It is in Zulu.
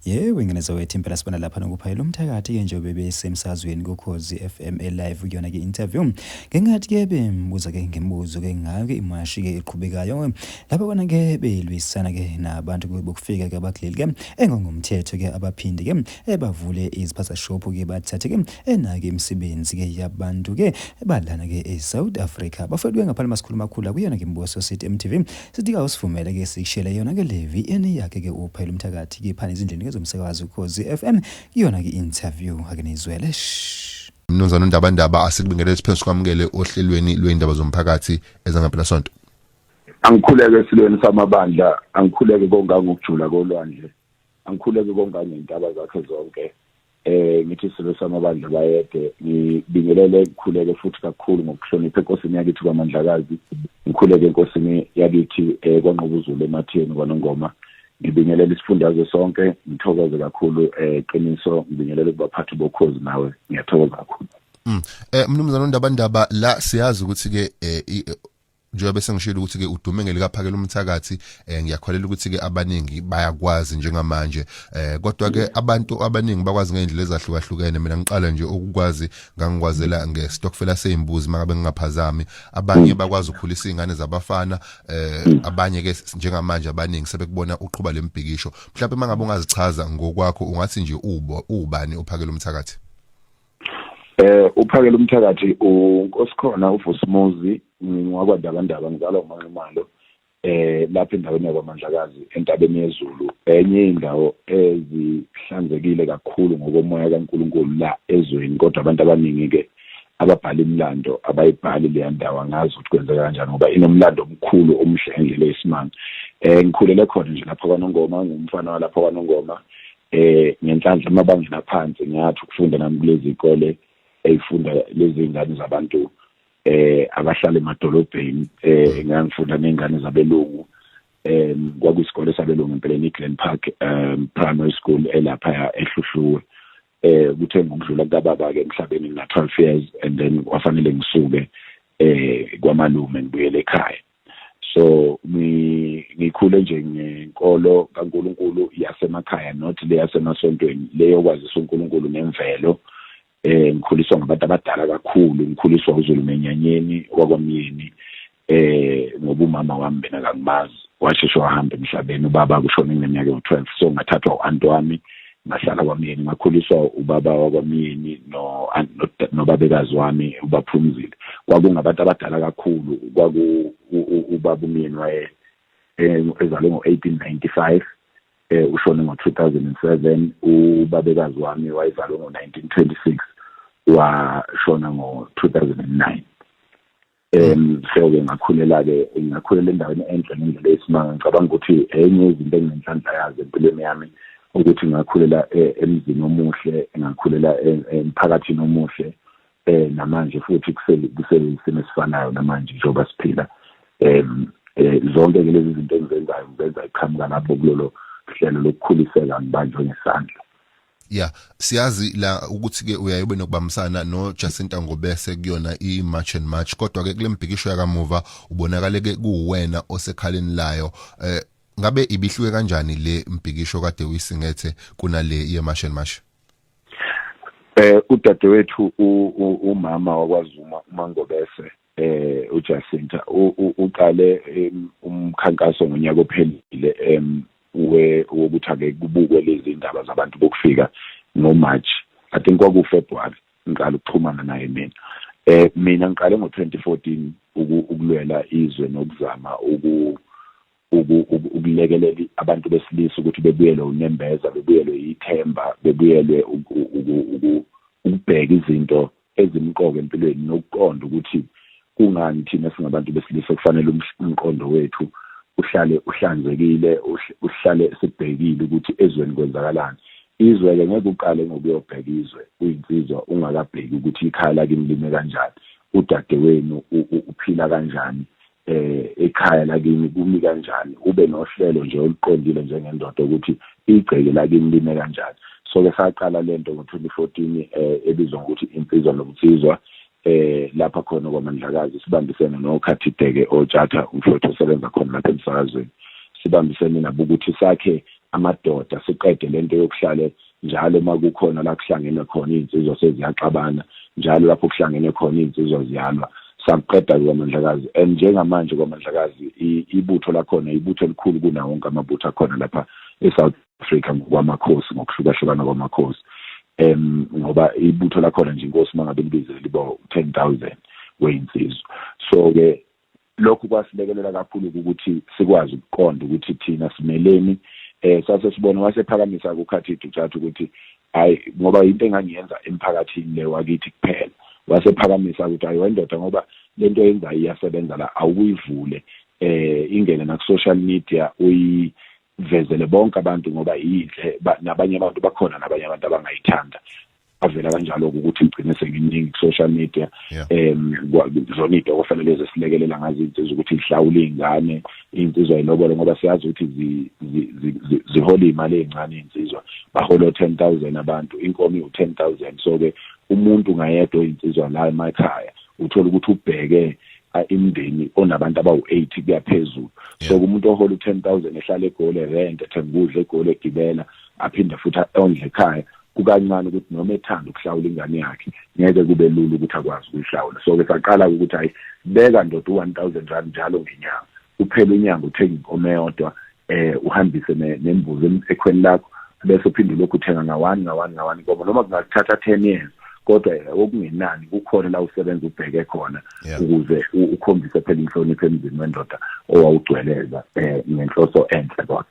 Yebo ingeniso wethu impela sibona lapha nokuphayela umthakathi ke nje bebesemsazweni kuKhozi FM live kuyona ke interview. Ngengathi ke bembuza ke ngemibuzo ke ngake imashi ke iqhubekayo. Lapha bona ke belwisana ke nabantu bokufika ke abakuleli ke engongomthetho ke abaphindi ke bavule iziphatha shop ke bathathe ke enake imisebenzi ke yabantu ke badlana ke eSouth Africa. Bafethu ngaphala masikhuluma kakhulu kuyona ke imbuso sithi MTV sithi ka usivumele ke sikushele yona ke levi yakhe ke uphayela umthakathi ke phana izindleni zomsakazo Ukhozi FM iyona ke interview akenizwele Mnumzana uNdabandaba asikubingelele siphensi kwamukele ohlelweni lweindaba zomphakathi ezangaphela sonto. Angikhuleke esilweni samabandla, angikhuleke kongangokujula kolwandle, angikhuleke kongangentaba zakhe zonke. Ngithi isilo samabandla bayede ngibingelele ukukhuleke futhi kakhulu ngokuhlonipha enkosini yakithi kwaMandlakazi, ngikhuleke enkosini yakithi kwaNqobuzulu ematheni kwaNongoma. Ngibingelela isifundazwe sonke, ngithokoze kakhulu qiniso, ngibingelela kubaphathi bokhozi nawe, ngiyathokoza kakhulu. Mnumzana uNdabandaba la siyazi ukuthi ke njengoba sengishilo ukuthi ke udume ngelikaphakela umthakathi ngiyakholela ukuthi ke abaningi bayakwazi njengamanje kodwa ke abantu abaningi bakwazi ngendlela ezahlukahlukene. Mina ngiqala nje ukukwazi ngangikwazela ngestokfela sezimbuzi mangabe ngingaphazami. Abanye bakwazi ukukhulisa izingane zabafana abanye ke njengamanje abaningi sebekubona uqhuba lembhikisho. Mhlawumbe mangabe ungazichaza ngokwakho ungathi nje ubani uphakela umthakathi? Uphakela umthakathi uNkosikhona uVusumuzi ngwakwaNdabandaba ngizalwa uManqimalo lapha endaweni yakwaMandlakazi entabeni yeZulu, enye indawo ezihlanzekile kakhulu ngokomoya kaNkulunkulu la ezweni. Kodwa abantu abaningi ke ababhala imlando abayibhali le ndawo angazi ukuthi kwenzeka kanjani ngoba inomlando omkhulu omhle ngendlela yesimanga. Ngikhulele khona nje lapha kwaNongoma, ngumfana walapha kwaNongoma. Ngenhlanhla amabanga aphansi ngathi ukufunda nami kulezi ikole eyifunda lezi ingane zabantu abahlala emadolobheni. Ngangifunda nezingane zabelungu kwakuyisikole sabelungu empeleni eGlen Park Primary School elapha eHluhluwe. Kuthe ngokudlula kababa ke emhlabeni ngina 12 years and then kwafanele ngisuke kwamalume ngibuyele ekhaya. So ngikhule nje ngenkolo kaNkulunkulu yasemakhaya, not le yasemasontweni, leyo kwazisa uNkulunkulu nemvelo. Ngikhuliswa ngabantu abadala kakhulu, ngikhuliswa uZulu Menyanyeni wakwaMyeni. Ngoba umama wami bena kangimazi, washesha wahamba emhlabeni, ubaba kushona ngineminyaka ewu12. So ngathathwa u-aunt wami ngahlala kwaMyeni, ngakhuliswa ubaba wakwaMyeni nobabekazi wami ubaphumzile. Kwakungabantu abadala kakhulu, ubaba uMyeni waye ezalwe ngo-1895. Ushone ngo-2007. Ubabekazi wami wayezalwe ngo-1926, washona ngo-2009. So-ke ngakhulela endaweni enhle ngendlela yesimanga. Ngicabanga ukuthi enye izinto enginenhlanhla yazo empilweni yami ukuthi ngakhulela emzini omuhle, ngakhulela emphakathini omuhle, namanje futhi kusebenzisene esifanayo namanje njengoba siphila. Zonke lezi zinto engizenzayo ngizenza iqhamuka lapho kulolo hlelo lokukhuliseka ngibanjwe ngesandla. Yeah, siyazi la ukuthi ke uyayibe nokubambisana noJacinta Ngobese kuyona iMarch and March, kodwa ke kule mbhikisho yakamuva ubonakale ke kuwena osekhaleni layo. Ngabe ibihluke kanjani le mbhikisho kade uyisingethe kunale yeMarch and March? Udadewethu umama wakwaZuma uMangobese uJacinta uqale umkhankaso ngonyaka ophelile wokuthi ake kubukwe lezi indaba zabantu bokufika ngoMarch. I think kwakuFebruary ngiqala ukuxhumana naye mina ngiqale ngo-2014 ukulwela izwe nokuzama ukulekelela abantu besilisa ukuthi bebuyele unyembeza, bebuyele ithemba, bebuyele ukubheka izinto ezimqoka empilweni nokuqonda ukuthi kungani thina singabantu besilisa kufanele umqondo wethu uhlale uhlanzekile, uhlale sibhekile ukuthi ezweni kwenzakalani. Izwe ke ngeke uqale ngokuyobheka izwe uyinsizwa ungakabheki ukuthi ikhaya lakini lime kanjani, udadewenu uphila kanjani, ekhaya lakini kumi kanjani. Ube nohlelo nje oluqondile njengendoda ukuthi igceke lakini lime kanjani. So ke saqala lento ngo-2014 ebizwa ngokuthi insizwa nobunsizwa. Lapha khona kwaMandlakazi sibambisene noKhathideke oTshatha umfowethu osebenza khona lapha emsakazweni. Sibambisene nabo ukuthi sakhe amadoda siqede lento yokuhlale njalo makukhona la kuhlangene khona insizwa seziyaxabana njalo lapho kuhlangene khona insizwa ziyalwa sakuqeda kwaMandlakazi and njengamanje kwaMandlakazi ibutho lakhona ibutho elikhulu kunawo wonke amabutho akhona lapha eSouth Africa ngokwamakhosi ngokuhlukahlukana kwamakhosi ngoba ibutho lakhona nje inkosi mangabe libizele libo 10,000 weinsizwa so ke lokhu kwasilekelela kakhulu ukuthi sikwazi ukuqonda ukuthi thina simeleni sase sibona wasephakamisa ukukhathi Duterte ukuthi hayi ngoba into engangiyenza emphakathini le wakithi kuphela wasephakamisa ukuthi ayiwendoda ngoba lento yenza iyasebenza la awuyivule ingene na social media uyivezele bonke abantu ngoba yinhle nabanye abantu bakhona nabanye abantu abangayithanda avela kanjalo ukuthi igcine senginingi ku social media zona into okufanele zesilekelela ngazi insizwa ukuthi ihlawule ingane insizwa inobole ngoba siyazi ukuthi zihola imali encane insizwa bahola 10,000 abantu inkomo u10,000 so ke umuntu ngayedwa insizwa la emakhaya uthola ukuthi ubheke imndeni onabantu abawu80 kuyaphezulu so umuntu ohola u10,000 ehlala eGoli rent ethenga ukudla eGoli egibela aphinde futhi ondle ekhaya kukancane ukuthi noma ethanda ukuhlawula ingane yakhe ngeke kube lula ukuthi akwazi ukuhlawula so ke saqala ukuthi hayi beka ndoda 1,000 rand njalo ngenyanga uphela inyanga uthenga inkomo eyodwa uhambise nembuzi ekhweni lakho bese uphinde lokhu uthenga ngawani inkomo noma kungakuthatha 10 years kodwa okungenani kukhona la usebenza ubheke khona ukuze ukhombise phela inhlonipho emzini wendoda owawugcweleza ngenhloso enhle kodwa